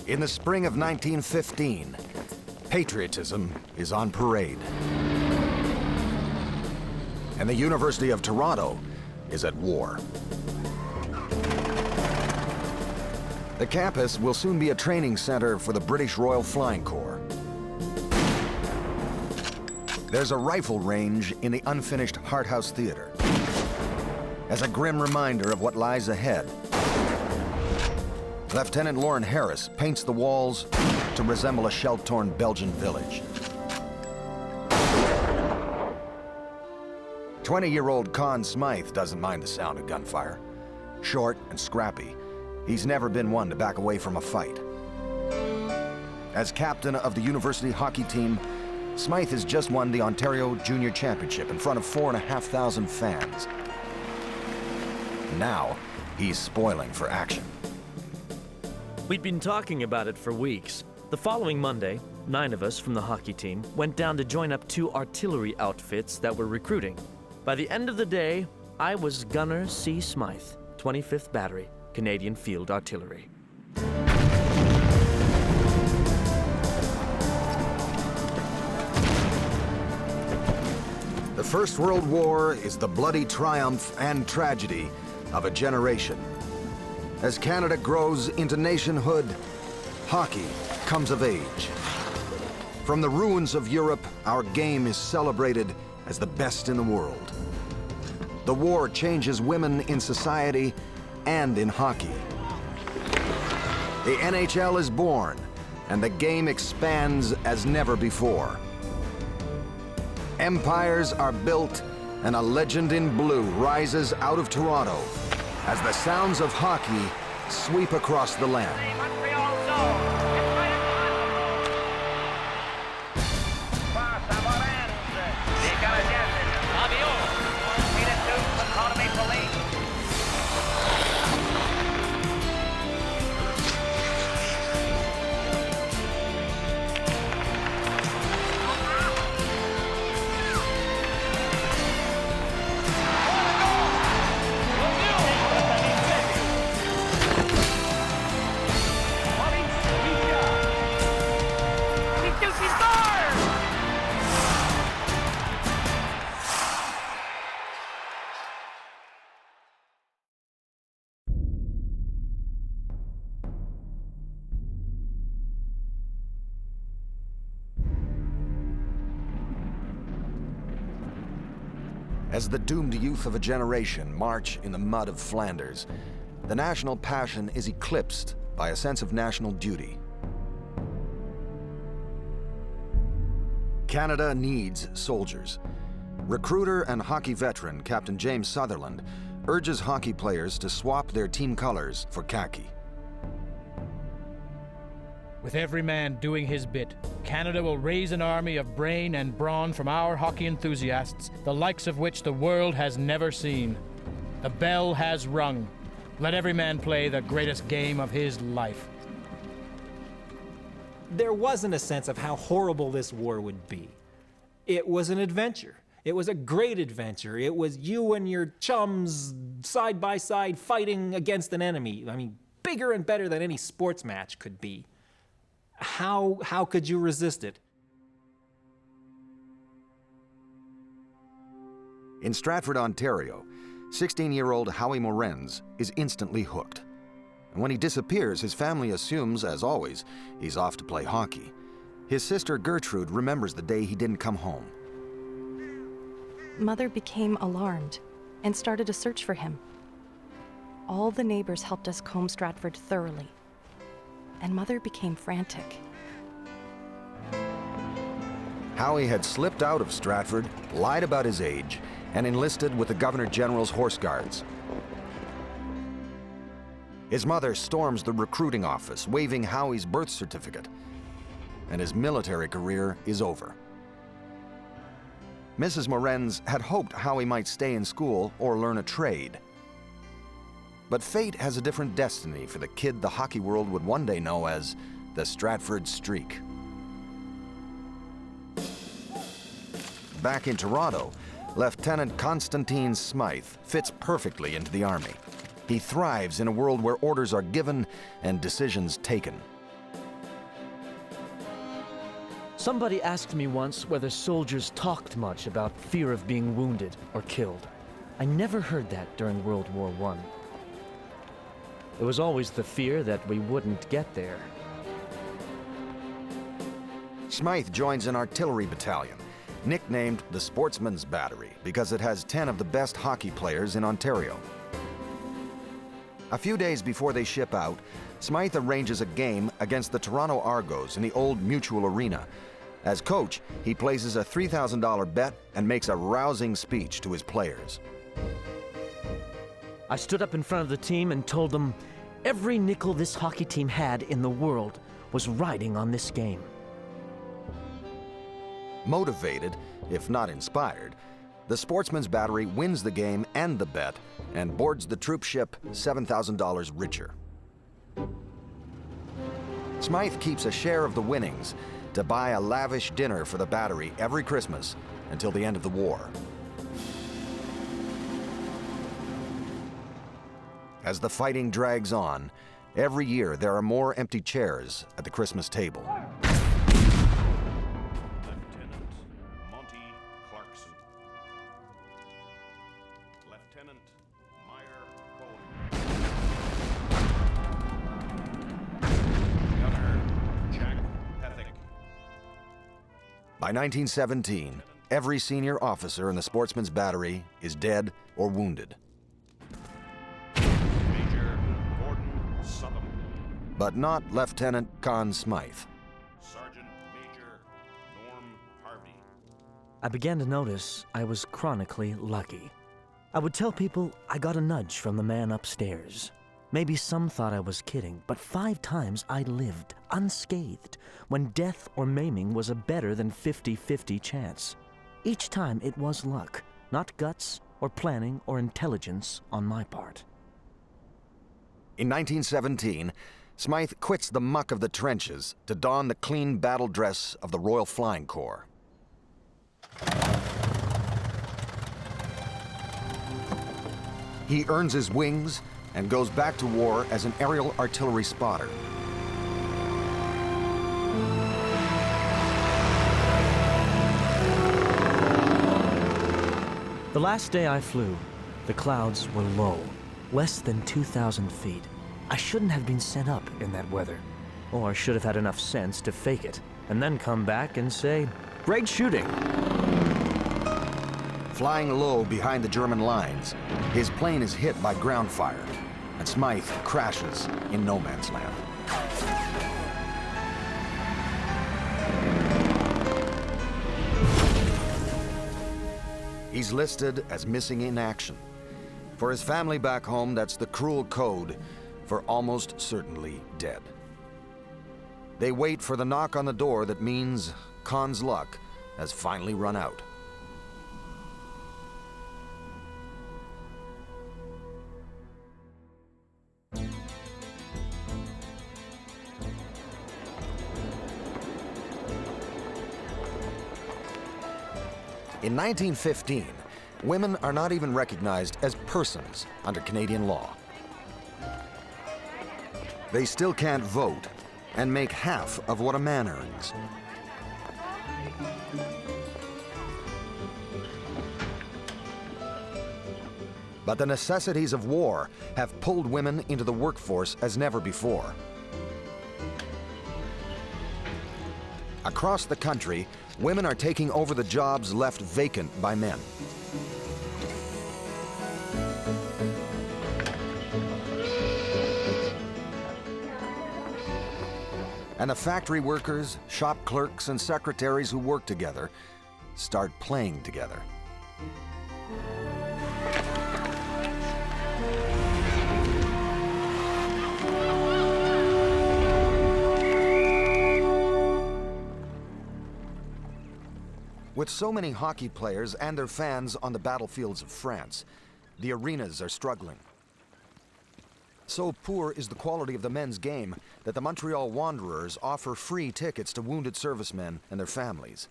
In the spring of 1915, patriotism is on parade. And the University of Toronto is at war. The campus will soon be a training center for the British Royal Flying Corps. There's a rifle range in the unfinished Hart House Theater. As a grim reminder of what lies ahead, Lieutenant Lauren Harris paints the walls to resemble a shell-torn Belgian village. 20-year-old Conn Smythe doesn't mind the sound of gunfire. Short and scrappy, he's never been one to back away from a fight. As captain of the university hockey team, Smythe has just won the Ontario Junior Championship in front of 4,500 fans. Now, he's spoiling for action. We'd been talking about it for weeks. The following Monday, 9 of us from the hockey team went down to join up 2 artillery outfits that were recruiting. By the end of the day, I was Gunner C. Smythe, 25th Battery, Canadian Field Artillery. The First World War is the bloody triumph and tragedy of a generation. As Canada grows into nationhood, hockey comes of age. From the ruins of Europe, our game is celebrated as the best in the world. The war changes women in society and in hockey. The NHL is born, and the game expands as never before. Empires are built, and a legend in blue rises out of Toronto as the sounds of hockey sweep across the land. As the doomed youth of a generation march in the mud of Flanders, the national passion is eclipsed by a sense of national duty. Canada needs soldiers. Recruiter and hockey veteran Captain James Sutherland urges hockey players to swap their team colors for khaki. With every man doing his bit, Canada will raise an army of brain and brawn from our hockey enthusiasts, the likes of which the world has never seen. The bell has rung. Let every man play the greatest game of his life. There wasn't a sense of how horrible this war would be. It was an adventure. It was a great adventure. It was you and your chums side by side fighting against an enemy. I mean, bigger and better than any sports match could be. How could you resist it? In Stratford, Ontario, 16-year-old Howie Morenz is instantly hooked. And when he disappears, his family assumes, as always, he's off to play hockey. His sister Gertrude remembers the day he didn't come home. Mother became alarmed and started a search for him. All the neighbors helped us comb Stratford thoroughly, and Mother became frantic. Howie had slipped out of Stratford, lied about his age, and enlisted with the Governor General's Horse Guards. His mother storms the recruiting office, waving Howie's birth certificate, and his military career is over. Mrs. Morenz had hoped Howie might stay in school or learn a trade. But fate has a different destiny for the kid the hockey world would one day know as the Stratford Streak. Back in Toronto, Lieutenant Constantine Smythe fits perfectly into the Army. He thrives in a world where orders are given and decisions taken. Somebody asked me once whether soldiers talked much about fear of being wounded or killed. I never heard that during World War I. It was always the fear that we wouldn't get there. Smythe joins an artillery battalion, nicknamed the Sportsman's Battery because it has 10 of the best hockey players in Ontario. A few days before they ship out, Smythe arranges a game against the Toronto Argos in the old Mutual Arena. As coach, he places a $3,000 bet and makes a rousing speech to his players. I stood up in front of the team and told them every nickel this hockey team had in the world was riding on this game. Motivated, if not inspired, the Sportsman's Battery wins the game and the bet and boards the troop ship $7,000 richer. Smythe keeps a share of the winnings to buy a lavish dinner for the battery every Christmas until the end of the war. As the fighting drags on, every year there are more empty chairs at the Christmas table. Lieutenant Monty Clarkson. Lieutenant Meyer Cohen. Gunner Jack Pethick. By 1917, every senior officer in the Sportsman's Battery is dead or wounded. Major Gordon Southam. But not Lieutenant Conn Smythe. Sergeant Major Norm Harvey. I began to notice I was chronically lucky. I would tell people I got a nudge from the man upstairs. Maybe some thought I was kidding, but 5 times I lived unscathed when death or maiming was a better than 50-50 chance. Each time it was luck, not guts or planning or intelligence on my part. In 1917, Smythe quits the muck of the trenches to don the clean battle dress of the Royal Flying Corps. He earns his wings and goes back to war as an aerial artillery spotter. The last day I flew, the clouds were low, less than 2,000 feet. I shouldn't have been sent up in that weather, or should have had enough sense to fake it, and then come back and say, "Great shooting." Flying low behind the German lines, his plane is hit by ground fire, and Smythe crashes in no man's land. He's listed as missing in action. For his family back home, that's the cruel code for almost certainly dead. They wait for the knock on the door that means Conn's luck has finally run out. In 1915, women are not even recognized as persons under Canadian law. They still can't vote and make half of what a man earns. But the necessities of war have pulled women into the workforce as never before. Across the country, women are taking over the jobs left vacant by men. And the factory workers, shop clerks, and secretaries who work together start playing together. With so many hockey players and their fans on the battlefields of France, the arenas are struggling. So poor is the quality of the men's game that the Montreal Wanderers offer free tickets to wounded servicemen and their families.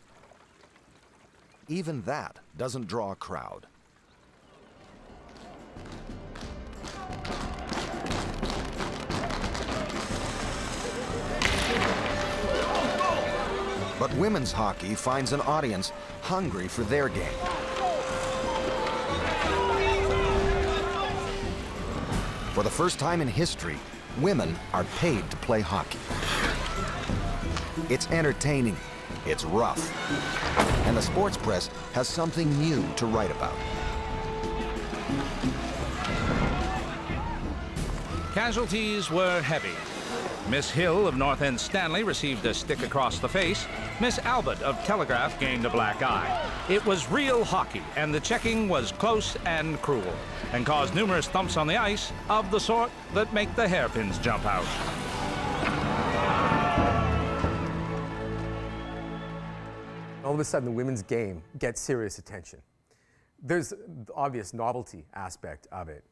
Even that doesn't draw a crowd. But women's hockey finds an audience hungry for their game. For the first time in history, women are paid to play hockey. It's entertaining, it's rough, and the sports press has something new to write about. Casualties were heavy. Miss Hill of North End Stanley received a stick across the face. Miss Albert of Telegraph gained a black eye. It was real hockey, and the checking was close and cruel, and caused numerous thumps on the ice of the sort that make the hairpins jump out. All of a sudden, the women's game gets serious attention. There's the obvious novelty aspect of it,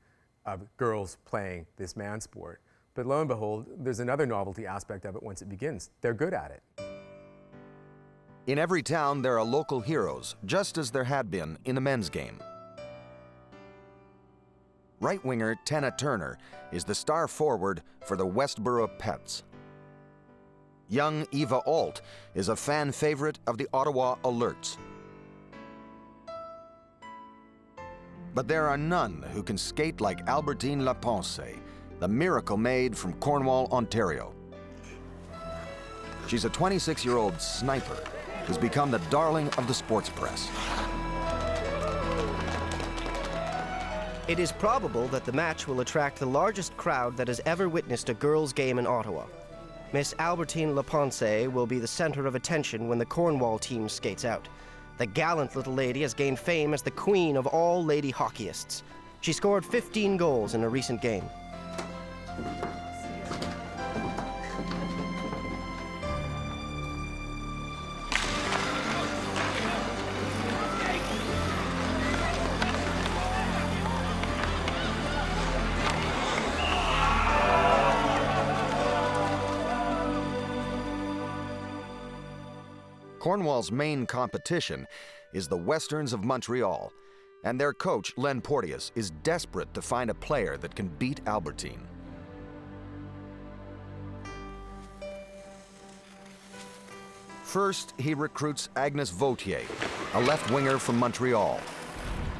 of girls playing this man sport. But lo and behold, there's another novelty aspect of it once it begins. They're good at it. In every town, there are local heroes, just as there had been in the men's game. Right winger Tenna Turner is the star forward for the Westboro Pets. Young Eva Alt is a fan favorite of the Ottawa Alerts. But there are none who can skate like Albertine Lapense, the miracle maid from Cornwall, Ontario. She's a 26-year-old sniper who's become the darling of the sports press. It is probable that the match will attract the largest crowd that has ever witnessed a girls' game in Ottawa. Miss Albertine Lapense will be the center of attention when the Cornwall team skates out. The gallant little lady has gained fame as the queen of all lady hockeyists. She scored 15 goals in a recent game. Cornwall's main competition is the Westerns of Montreal, and their coach, Len Porteous, is desperate to find a player that can beat Albertine. First, he recruits Agnes Vautier, a left winger from Montreal.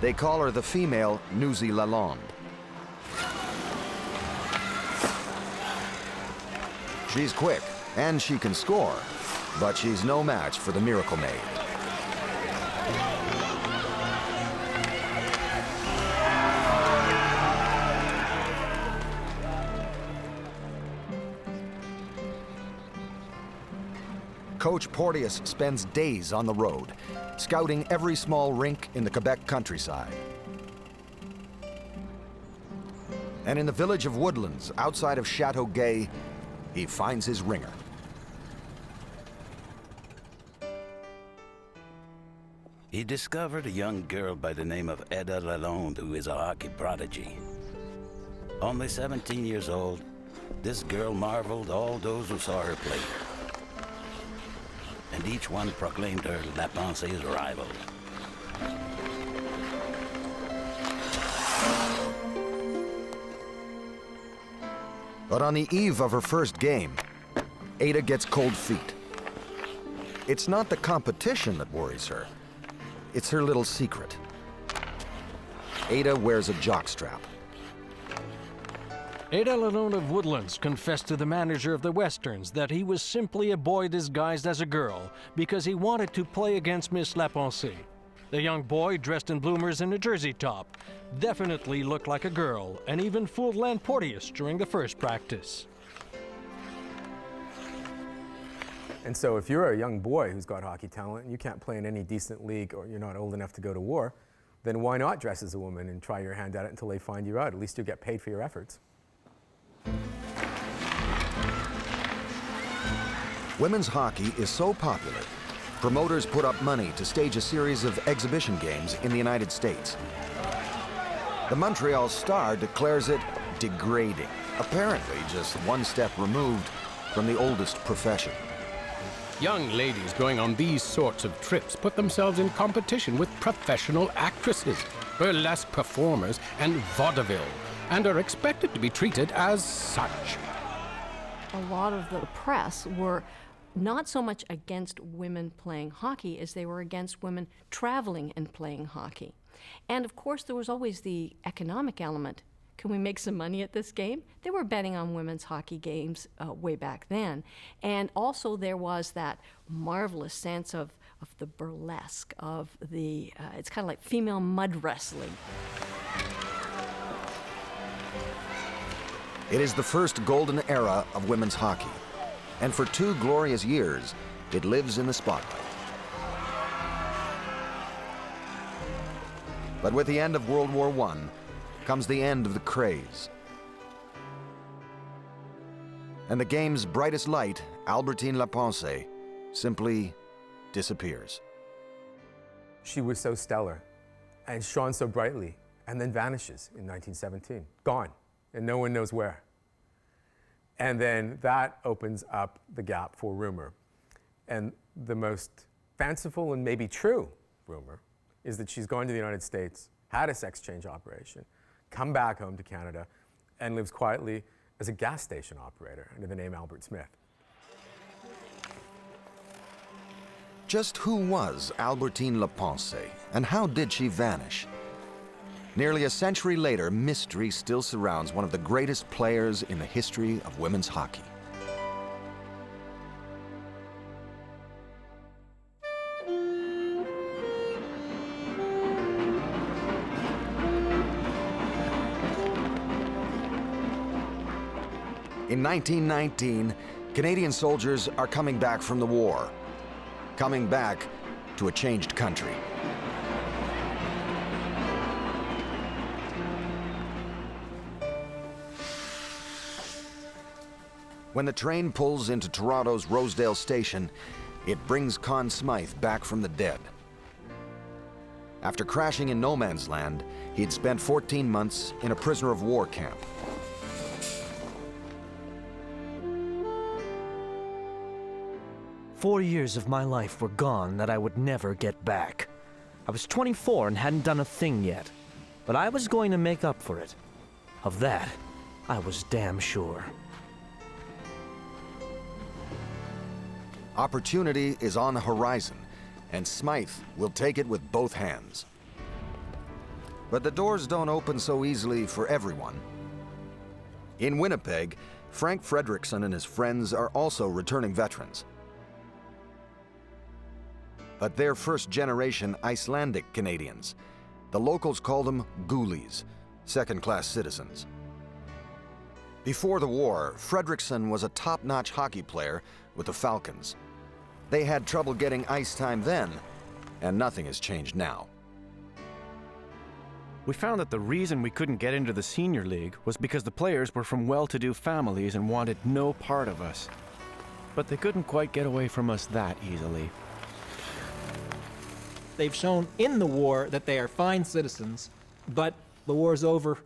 They call her the female Nuzi Lalonde. She's quick, and she can score, but she's no match for the Miracle Maid. Coach Porteous spends days on the road, scouting every small rink in the Quebec countryside. And in the village of Woodlands, outside of Châteauguay, he finds his ringer. He discovered a young girl by the name of Eda Lalonde, who is a hockey prodigy. Only 17 years old, this girl marveled all those who saw her play. And each one proclaimed her Lapense's rival. But on the eve of her first game, Ada gets cold feet. It's not the competition that worries her. It's her little secret. Ada wears a jockstrap. Ada Lalonde of Woodlands confessed to the manager of the Westerns that he was simply a boy disguised as a girl because he wanted to play against Miss Lapense. The young boy, dressed in bloomers and a jersey top, definitely looked like a girl and even fooled Len Porteous during the first practice. And so if you're a young boy who's got hockey talent and you can't play in any decent league or you're not old enough to go to war, then why not dress as a woman and try your hand at it until they find you out? At least you'll get paid for your efforts. Women's hockey is so popular, promoters put up money to stage a series of exhibition games in the United States. The Montreal Star declares it degrading, apparently just one step removed from the oldest profession. Young ladies going on these sorts of trips put themselves in competition with professional actresses, burlesque performers, and vaudeville, and are expected to be treated as such. A lot of the press were not so much against women playing hockey as they were against women traveling and playing hockey. And of course, there was always the economic element. Can we make some money at this game? They were betting on women's hockey games way back then. And also there was that marvelous sense of the burlesque, of the, it's kind of like female mud wrestling. It is the first golden era of women's hockey, and for 2 glorious years, it lives in the spotlight. But with the end of World War I comes the end of the craze. And the game's brightest light, Albertine Lapense, simply disappears. She was so stellar and shone so brightly, and then vanishes in 1917, gone, and no one knows where. And then that opens up the gap for rumor. And the most fanciful and maybe true rumor is that she's gone to the United States, had a sex change operation, come back home to Canada, and lives quietly as a gas station operator under the name Albert Smith. Just who was Albertine Lapense, and how did she vanish? Nearly a century later, mystery still surrounds one of the greatest players in the history of women's hockey. In 1919, Canadian soldiers are coming back from the war, coming back to a changed country. When the train pulls into Toronto's Rosedale Station, it brings Conn Smythe back from the dead. After crashing in no man's land, he'd spent 14 months in a prisoner of war camp. "4 years of my life were gone that I would never get back. I was 24 and hadn't done a thing yet, but I was going to make up for it. Of that, I was damn sure." Opportunity is on the horizon, and Smythe will take it with both hands. But the doors don't open so easily for everyone. In Winnipeg, Frank Fredrickson and his friends are also returning veterans. But they're first-generation Icelandic Canadians. The locals call them ghoulies, second-class citizens. Before the war, Fredrickson was a top-notch hockey player with the Falcons. They had trouble getting ice time then, and nothing has changed now. We found that the reason we couldn't get into the senior league was because the players were from well-to-do families and wanted no part of us. But they couldn't quite get away from us that easily. They've shown in the war that they are fine citizens, but the war's over.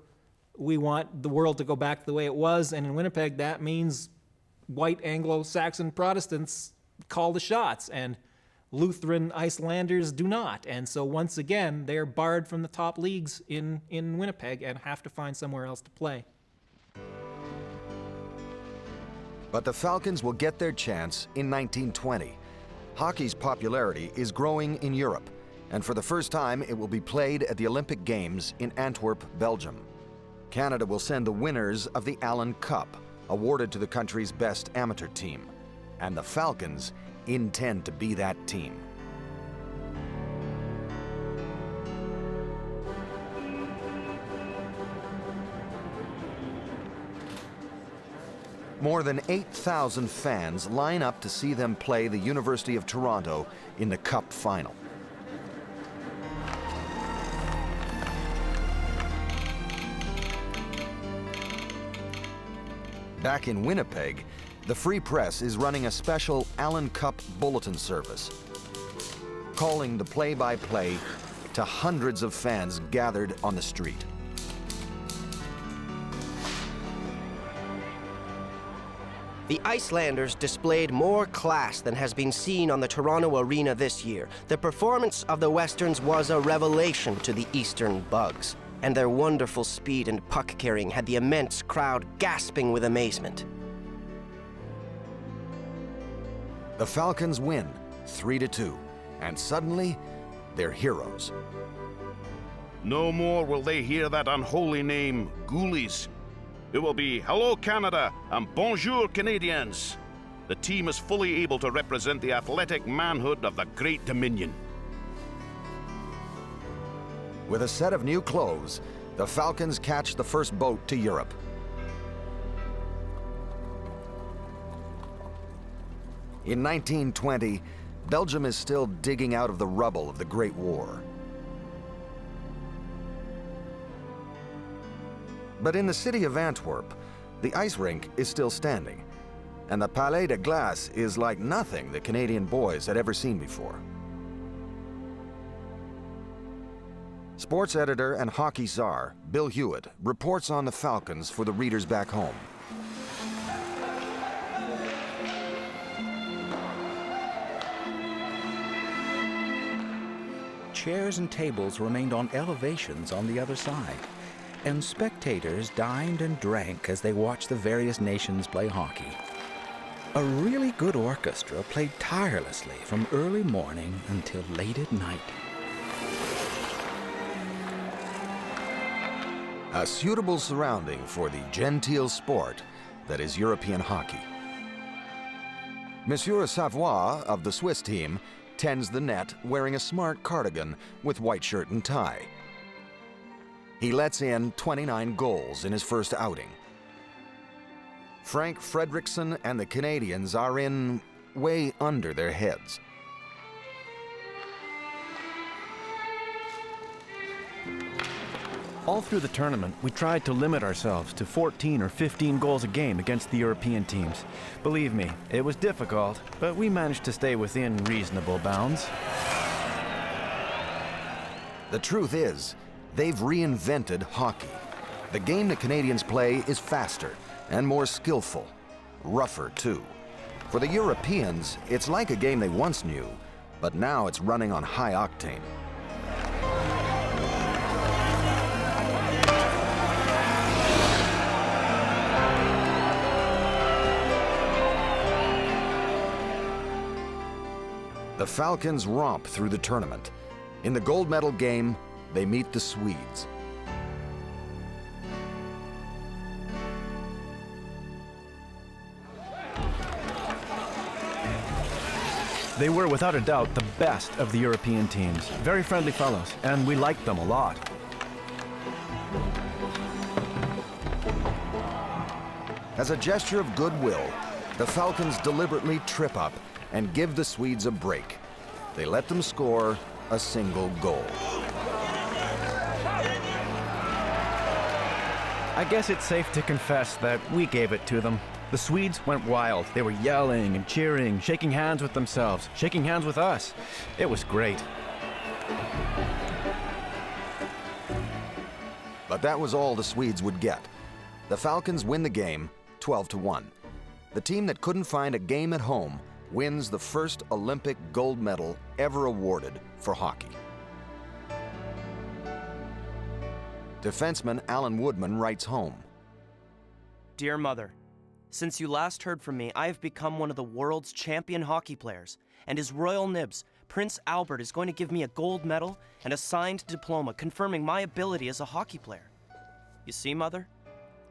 We want the world to go back the way it was, and in Winnipeg that means white Anglo-Saxon Protestants call the shots, and Lutheran Icelanders do not. And so once again, they're barred from the top leagues in Winnipeg and have to find somewhere else to play. But the Falcons will get their chance in 1920. Hockey's popularity is growing in Europe, and for the first time, it will be played at the Olympic Games in Antwerp, Belgium. Canada will send the winners of the Allen Cup, awarded to the country's best amateur team. And the Falcons intend to be that team. More than 8,000 fans line up to see them play the University of Toronto in the Cup final. Back in Winnipeg, the Free Press is running a special Allen Cup bulletin service, calling the play-by-play to hundreds of fans gathered on the street. The Icelanders displayed more class than has been seen on the Toronto arena this year. The performance of the Westerns was a revelation to the Eastern Bugs, and their wonderful speed and puck carrying had the immense crowd gasping with amazement. The Falcons win 3-2, and suddenly they're heroes. No more will they hear that unholy name, Ghoulies. It will be Hello Canada and Bonjour Canadiens. The team is fully able to represent the athletic manhood of the Great Dominion. With a set of new clothes, the Falcons catch the first boat to Europe. In 1920, Belgium is still digging out of the rubble of the Great War. But in the city of Antwerp, the ice rink is still standing, and the Palais de Glace is like nothing the Canadian boys had ever seen before. Sports editor and hockey czar Bill Hewitt reports on the Falcons for the readers back home. Chairs and tables remained on elevations on the other side, and spectators dined and drank as they watched the various nations play hockey. A really good orchestra played tirelessly from early morning until late at night. A suitable surrounding for the genteel sport that is European hockey. Monsieur Savoie of the Swiss team tends the net wearing a smart cardigan with white shirt and tie. He lets in 29 goals in his first outing. Frank Fredrickson and the Canadians are in way under their heads. All through the tournament, we tried to limit ourselves to 14 or 15 goals a game against the European teams. Believe me, it was difficult, but we managed to stay within reasonable bounds. The truth is, they've reinvented hockey. The game the Canadians play is faster and more skillful, rougher too. For the Europeans, it's like a game they once knew, but now it's running on high octane. The Falcons romp through the tournament. In the gold medal game, they meet the Swedes. They were without a doubt the best of the European teams. Very friendly fellows, and we liked them a lot. As a gesture of goodwill, the Falcons deliberately trip up and give the Swedes a break. They let them score a single goal. I guess it's safe to confess that we gave it to them. The Swedes went wild. They were yelling and cheering, shaking hands with themselves, shaking hands with us. It was great. But that was all the Swedes would get. The Falcons win the game 12-1. The team that couldn't find a game at home wins the first Olympic gold medal ever awarded for hockey. Defenseman Alan Woodman writes home. Dear Mother, since you last heard from me, I have become one of the world's champion hockey players, and His Royal Nibs, Prince Albert, is going to give me a gold medal and a signed diploma confirming my ability as a hockey player. You see, Mother,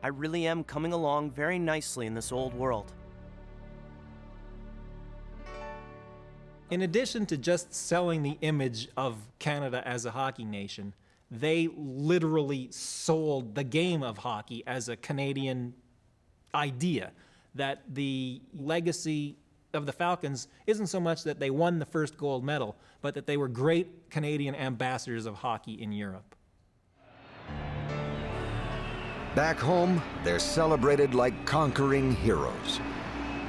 I really am coming along very nicely in this old world. In addition to just selling the image of Canada as a hockey nation, they literally sold the game of hockey as a Canadian idea, that the legacy of the Falcons isn't so much that they won the first gold medal, but that they were great Canadian ambassadors of hockey in Europe. Back home, they're celebrated like conquering heroes.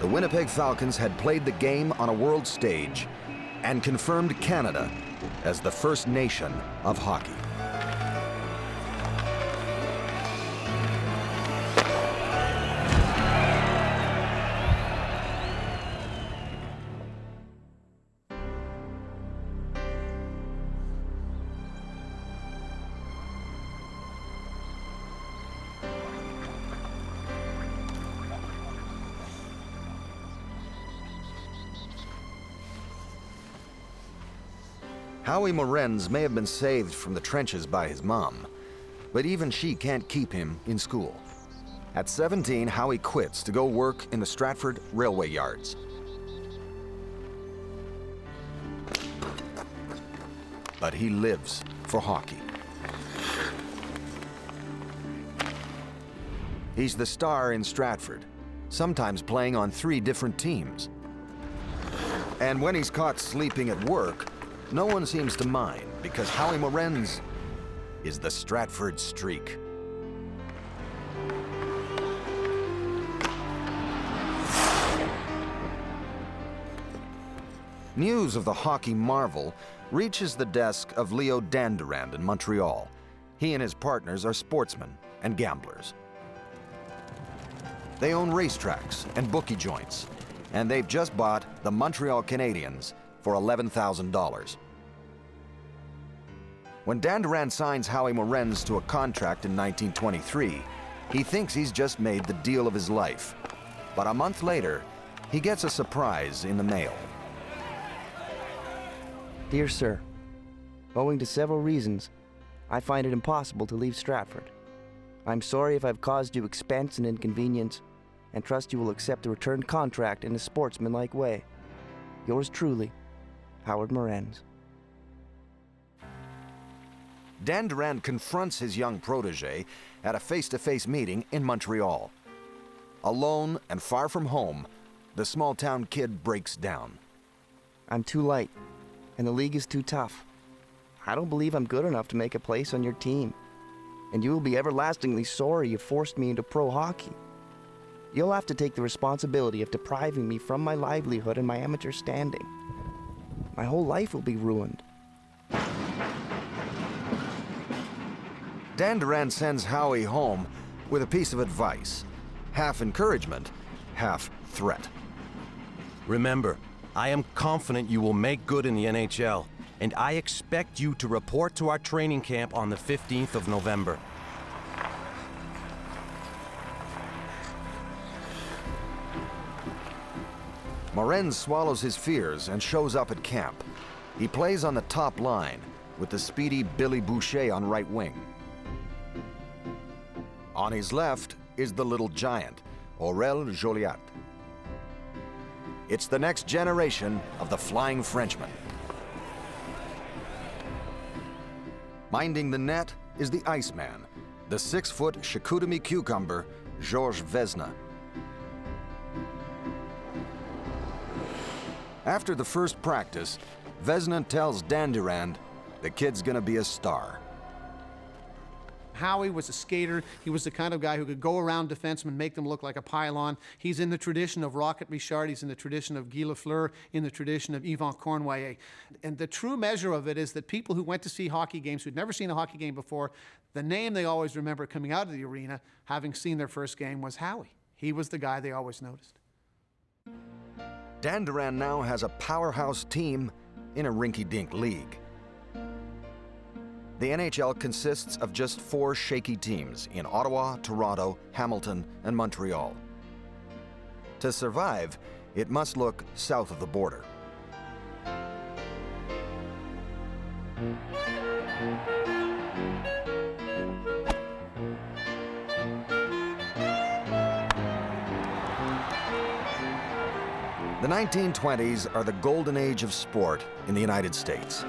The Winnipeg Falcons had played the game on a world stage and confirmed Canada as the first nation of hockey. Howie Morenz may have been saved from the trenches by his mom, but even she can't keep him in school. At 17, Howie quits to go work in the Stratford railway yards. But he lives for hockey. He's the star in Stratford, sometimes playing on 3 different teams. And when he's caught sleeping at work, no one seems to mind, because Howie Morenz is the Stratford Streak. News of the hockey marvel reaches the desk of Leo Dandurand in Montreal. He and his partners are sportsmen and gamblers. They own racetracks and bookie joints, and they've just bought the Montreal Canadiens for $11,000. When Dandurand signs Howie Morenz to a contract in 1923, he thinks he's just made the deal of his life. But a month later, he gets a surprise in the mail. Dear Sir, owing to several reasons, I find it impossible to leave Stratford. I'm sorry if I've caused you expense and inconvenience, and trust you will accept the returned contract in a sportsmanlike way. Yours truly, Howard Morenz. Dandurand confronts his young protege at a face-to-face meeting in Montreal. Alone and far from home, the small-town kid breaks down. I'm too light, and the league is too tough. I don't believe I'm good enough to make a place on your team, and you will be everlastingly sorry you forced me into pro hockey. You'll have to take the responsibility of depriving me from my livelihood and my amateur standing. My whole life will be ruined. Dandurand sends Howie home with a piece of advice, half encouragement, half threat. Remember, I am confident you will make good in the NHL, and I expect you to report to our training camp on the 15th of November. Morenz swallows his fears and shows up at camp. He plays on the top line with the speedy Billy Boucher on right wing. On his left is the little giant, Aurel Joliat. It's the next generation of the Flying Frenchman. Minding the net is the Iceman, the 6-foot Chicoutimi cucumber, Georges Vezina. After the first practice, Vezina tells Dandurand the kid's gonna be a star. Howie was a skater. He was the kind of guy who could go around defensemen, make them look like a pylon. He's in the tradition of Rocket Richard. He's in the tradition of Guy Lafleur, in the tradition of Yvan Cournoyer. And the true measure of it is that people who went to see hockey games, who'd never seen a hockey game before, the name they always remember coming out of the arena, having seen their first game, was Howie. He was the guy they always noticed. Dandurand now has a powerhouse team in a rinky-dink league. The NHL consists of just 4 shaky teams in Ottawa, Toronto, Hamilton, and Montreal. To survive, it must look south of the border. The 1920s are the golden age of sport in the United States.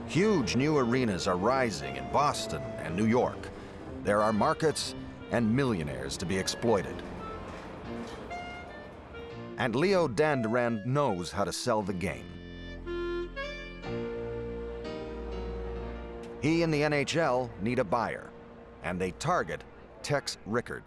Huge new arenas are rising in Boston and New York. There are markets and millionaires to be exploited. And Leo Dandurand knows how to sell the game. He and the NHL need a buyer, and they target Tex Rickard.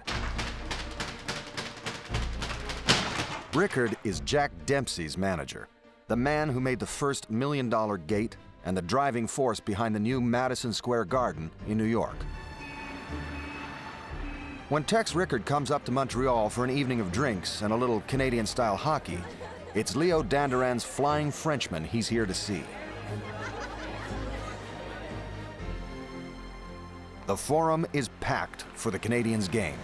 Rickard is Jack Dempsey's manager, the man who made the first $1 million gate and the driving force behind the new Madison Square Garden in New York. When Tex Rickard comes up to Montreal for an evening of drinks and a little Canadian-style hockey, it's Leo Dandurand's Flying Frenchman he's here to see. The Forum is packed for the Canadiens' game.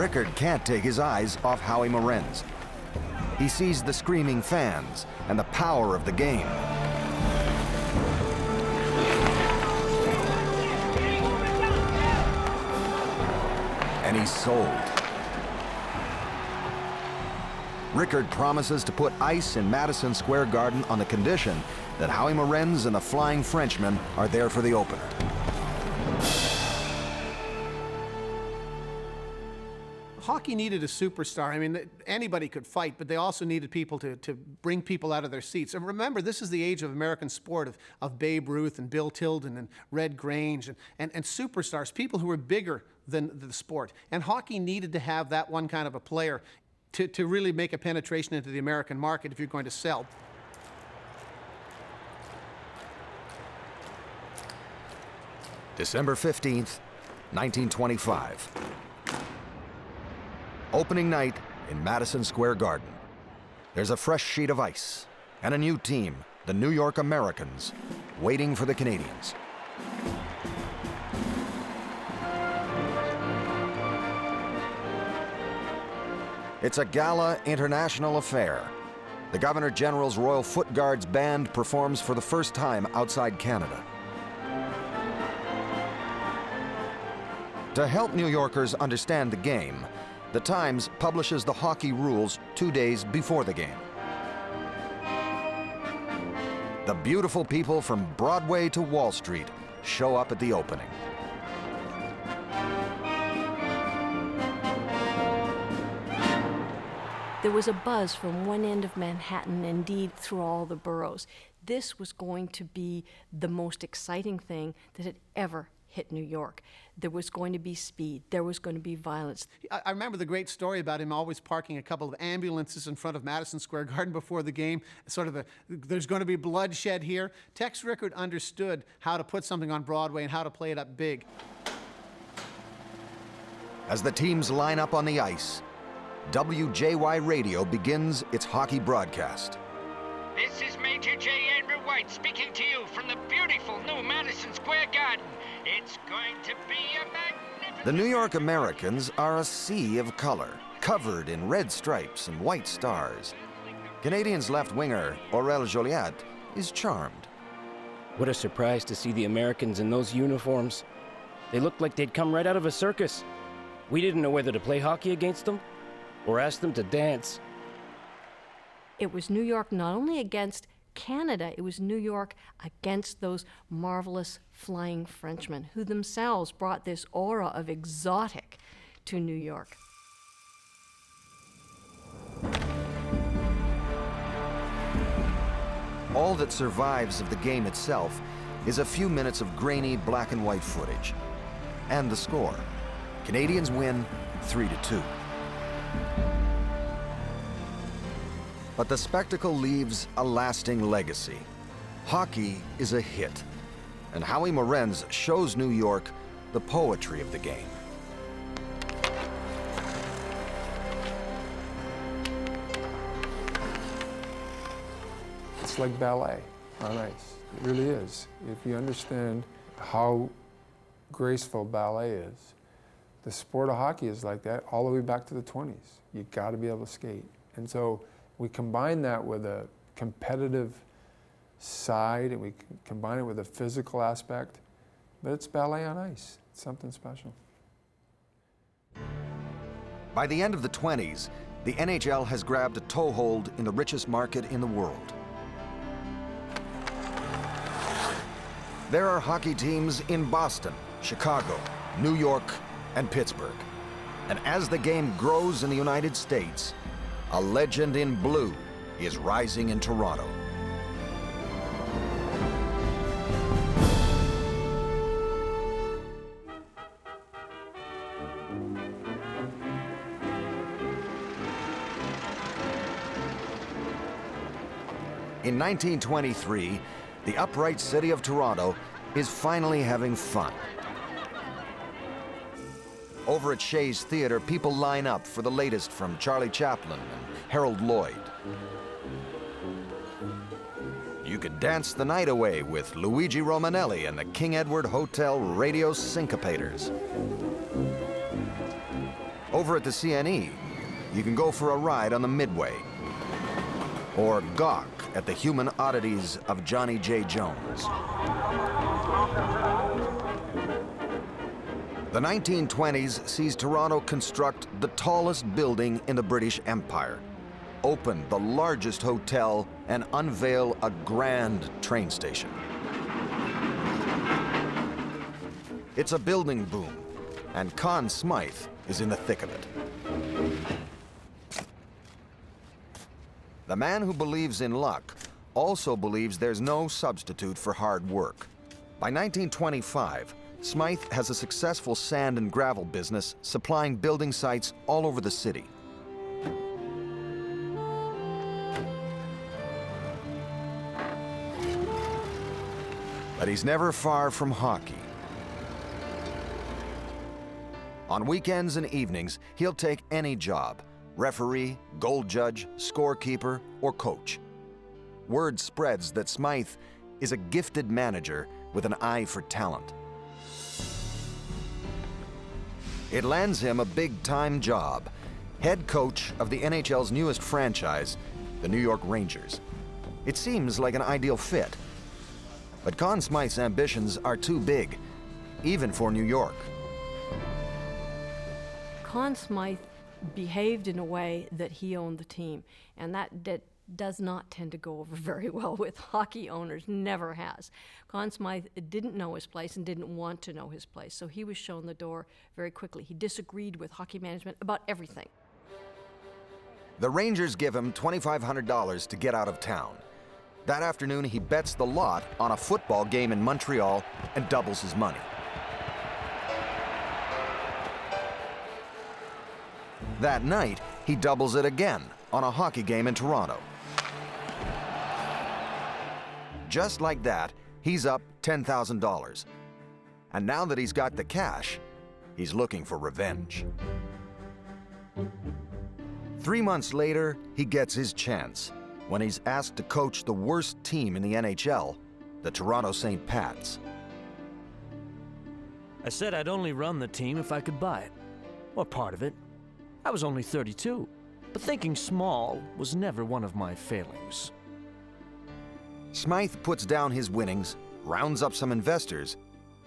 Rickard can't take his eyes off Howie Morenz. He sees the screaming fans and the power of the game. And he's sold. Rickard promises to put ice in Madison Square Garden on the condition that Howie Morenz and the Flying Frenchman are there for the opener. Hockey needed a superstar. I mean, anybody could fight, but they also needed people to bring people out of their seats. And remember, this is the age of American sport, of Babe Ruth and Bill Tilden and Red Grange and superstars, people who were bigger than the sport. And hockey needed to have that one kind of a player to really make a penetration into the American market if you're going to sell. December 15th, 1925. Opening night in Madison Square Garden. There's a fresh sheet of ice and a new team, the New York Americans, waiting for the Canadians. It's a gala international affair. The Governor General's Royal Foot Guards Band performs for the first time outside Canada. To help New Yorkers understand the game, the Times publishes the hockey rules 2 days before the game. The beautiful people from Broadway to Wall Street show up at the opening. There was a buzz from one end of Manhattan, indeed through all the boroughs. This was going to be the most exciting thing that had ever hit New York. There was going to be speed. There was going to be violence. I remember the great story about him always parking a couple of ambulances in front of Madison Square Garden before the game. Sort of there's going to be bloodshed here. Tex Rickard understood how to put something on Broadway and how to play it up big. As the teams line up on the ice, WJY Radio begins its hockey broadcast. This is Major J. Andrew White speaking to you from the beautiful new Madison Square Garden. It's going to be a magnificent... The New York Americans are a sea of color, covered in red stripes and white stars. Canadians left winger Aurel Joliat is charmed. What a surprise to see the Americans in those uniforms. They looked like they'd come right out of a circus. We didn't know whether to play hockey against them or ask them to dance. It was New York not only against Canada, it was New York against those marvelous Flying Frenchmen who themselves brought this aura of exotic to New York. All that survives of the game itself is a few minutes of grainy black and white footage. And the score. Canadians win 3-2. But the spectacle leaves a lasting legacy. Hockey is a hit, and Howie Morenz shows New York the poetry of the game. It's like ballet on ice. It really is. If you understand how graceful ballet is, the sport of hockey is like that all the way back to the 20s. You got to be able to skate. And so we combine that with a competitive side, and we combine it with a physical aspect, but it's ballet on ice. It's something special. By the end of the 20s, the NHL has grabbed a toehold in the richest market in the world. There are hockey teams in Boston, Chicago, New York, and Pittsburgh. And as the game grows in the United States, a legend in blue is rising in Toronto. In 1923, the upright city of Toronto is finally having fun. Over at Shea's Theatre, people line up for the latest from Charlie Chaplin and Harold Lloyd. You could dance the night away with Luigi Romanelli and the King Edward Hotel Radio Syncopators. Over at the CNE, you can go for a ride on the Midway, or gawk at the human oddities of Johnny J. Jones. The 1920s sees Toronto construct the tallest building in the British Empire, open the largest hotel, and unveil a grand train station. It's a building boom, and Conn Smythe is in the thick of it. The man who believes in luck also believes there's no substitute for hard work. By 1925, Smythe has a successful sand and gravel business supplying building sites all over the city. But he's never far from hockey. On weekends and evenings, he'll take any job: referee, goal judge, scorekeeper, or coach. Word spreads that Smythe is a gifted manager with an eye for talent. It lands him a big-time job: head coach of the NHL's newest franchise, the New York Rangers. It seems like an ideal fit. But Conn Smythe's ambitions are too big, even for New York. Conn Smythe behaved in a way that he owned the team, and that does not tend to go over very well with hockey owners, never has. Conn Smythe didn't know his place and didn't want to know his place, so he was shown the door very quickly. He disagreed with hockey management about everything. The Rangers give him $2,500 to get out of town. That afternoon, he bets the lot on a football game in Montreal and doubles his money. That night, he doubles it again on a hockey game in Toronto. Just like that, he's up $10,000. And now that he's got the cash, he's looking for revenge. 3 months later, he gets his chance when he's asked to coach the worst team in the NHL, the Toronto St. Pats. I said I'd only run the team if I could buy it, or part of it. I was only 32, but thinking small was never one of my failings. Smythe puts down his winnings, rounds up some investors,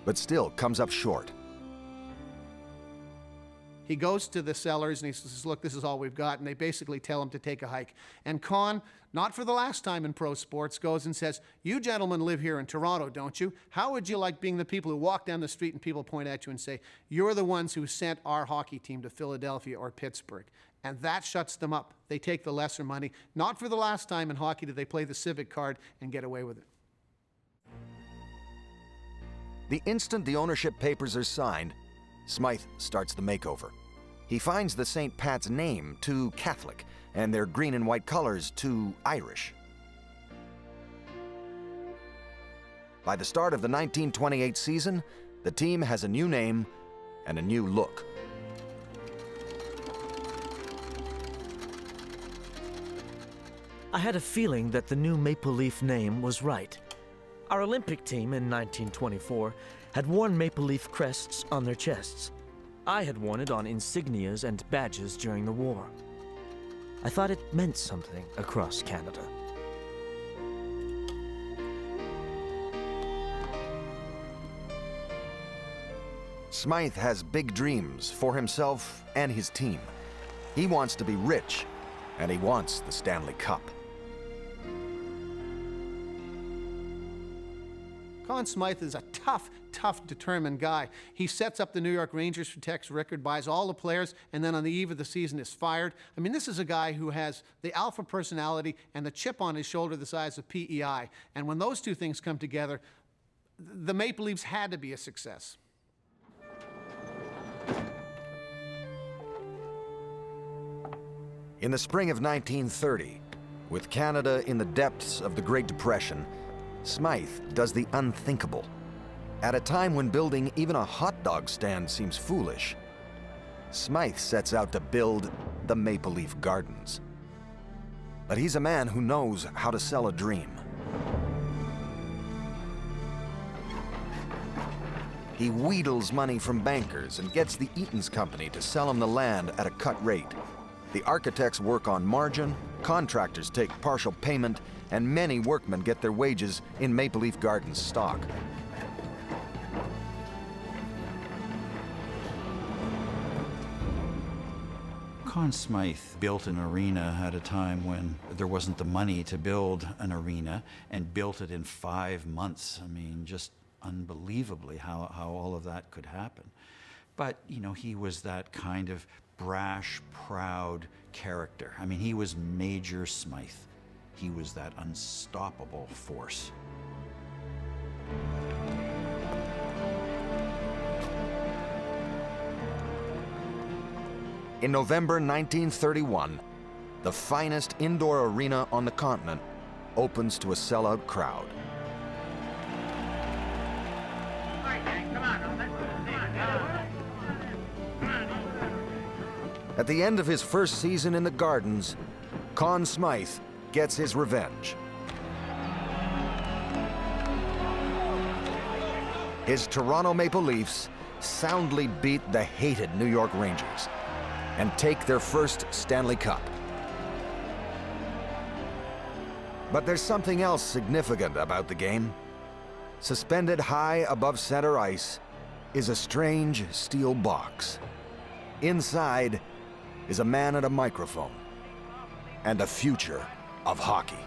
but still comes up short. He goes to the sellers and he says, look, this is all we've got, and they basically tell him to take a hike. And Conn, not for the last time in pro sports, goes and says, you gentlemen live here in Toronto, don't you? How would you like being the people who walk down the street and people point at you and say, you're the ones who sent our hockey team to Philadelphia or Pittsburgh? And that shuts them up. They take the lesser money. Not for the last time in hockey did they play the civic card and get away with it. The instant the ownership papers are signed, Smythe starts the makeover. He finds the St. Pat's name too Catholic and their green and white colors too Irish. By the start of the 1928 season, the team has a new name and a new look. I had a feeling that the new Maple Leaf name was right. Our Olympic team in 1924 had worn maple leaf crests on their chests. I had worn it on insignias and badges during the war. I thought it meant something across Canada. Smythe has big dreams for himself and his team. He wants to be rich, and he wants the Stanley Cup. Conn Smythe is a tough, determined guy. He sets up the New York Rangers for Tex Rickard, buys all the players, and then on the eve of the season is fired. I mean, this is a guy who has the alpha personality and the chip on his shoulder the size of PEI. And when those two things come together, the Maple Leafs had to be a success. In the spring of 1930, with Canada in the depths of the Great Depression, Smythe does the unthinkable. At a time when building even a hot dog stand seems foolish, Smythe sets out to build the Maple Leaf Gardens. But he's a man who knows how to sell a dream. He wheedles money from bankers and gets the Eaton's Company to sell him the land at a cut rate. The architects work on margin, contractors take partial payment, and many workmen get their wages in Maple Leaf Gardens stock. Conn Smythe built an arena at a time when there wasn't the money to build an arena, and built it in 5 months. I mean, just unbelievably how all of that could happen. But, you know, he was that kind of brash, proud character. I mean, he was Major Smythe. He was that unstoppable force. In November 1931, the finest indoor arena on the continent opens to a sellout crowd. At the end of his first season in the Gardens, Conn Smythe gets his revenge. His Toronto Maple Leafs soundly beat the hated New York Rangers and take their first Stanley Cup. But there's something else significant about the game. Suspended high above center ice is a strange steel box. Inside is a man at a microphone and a future of hockey.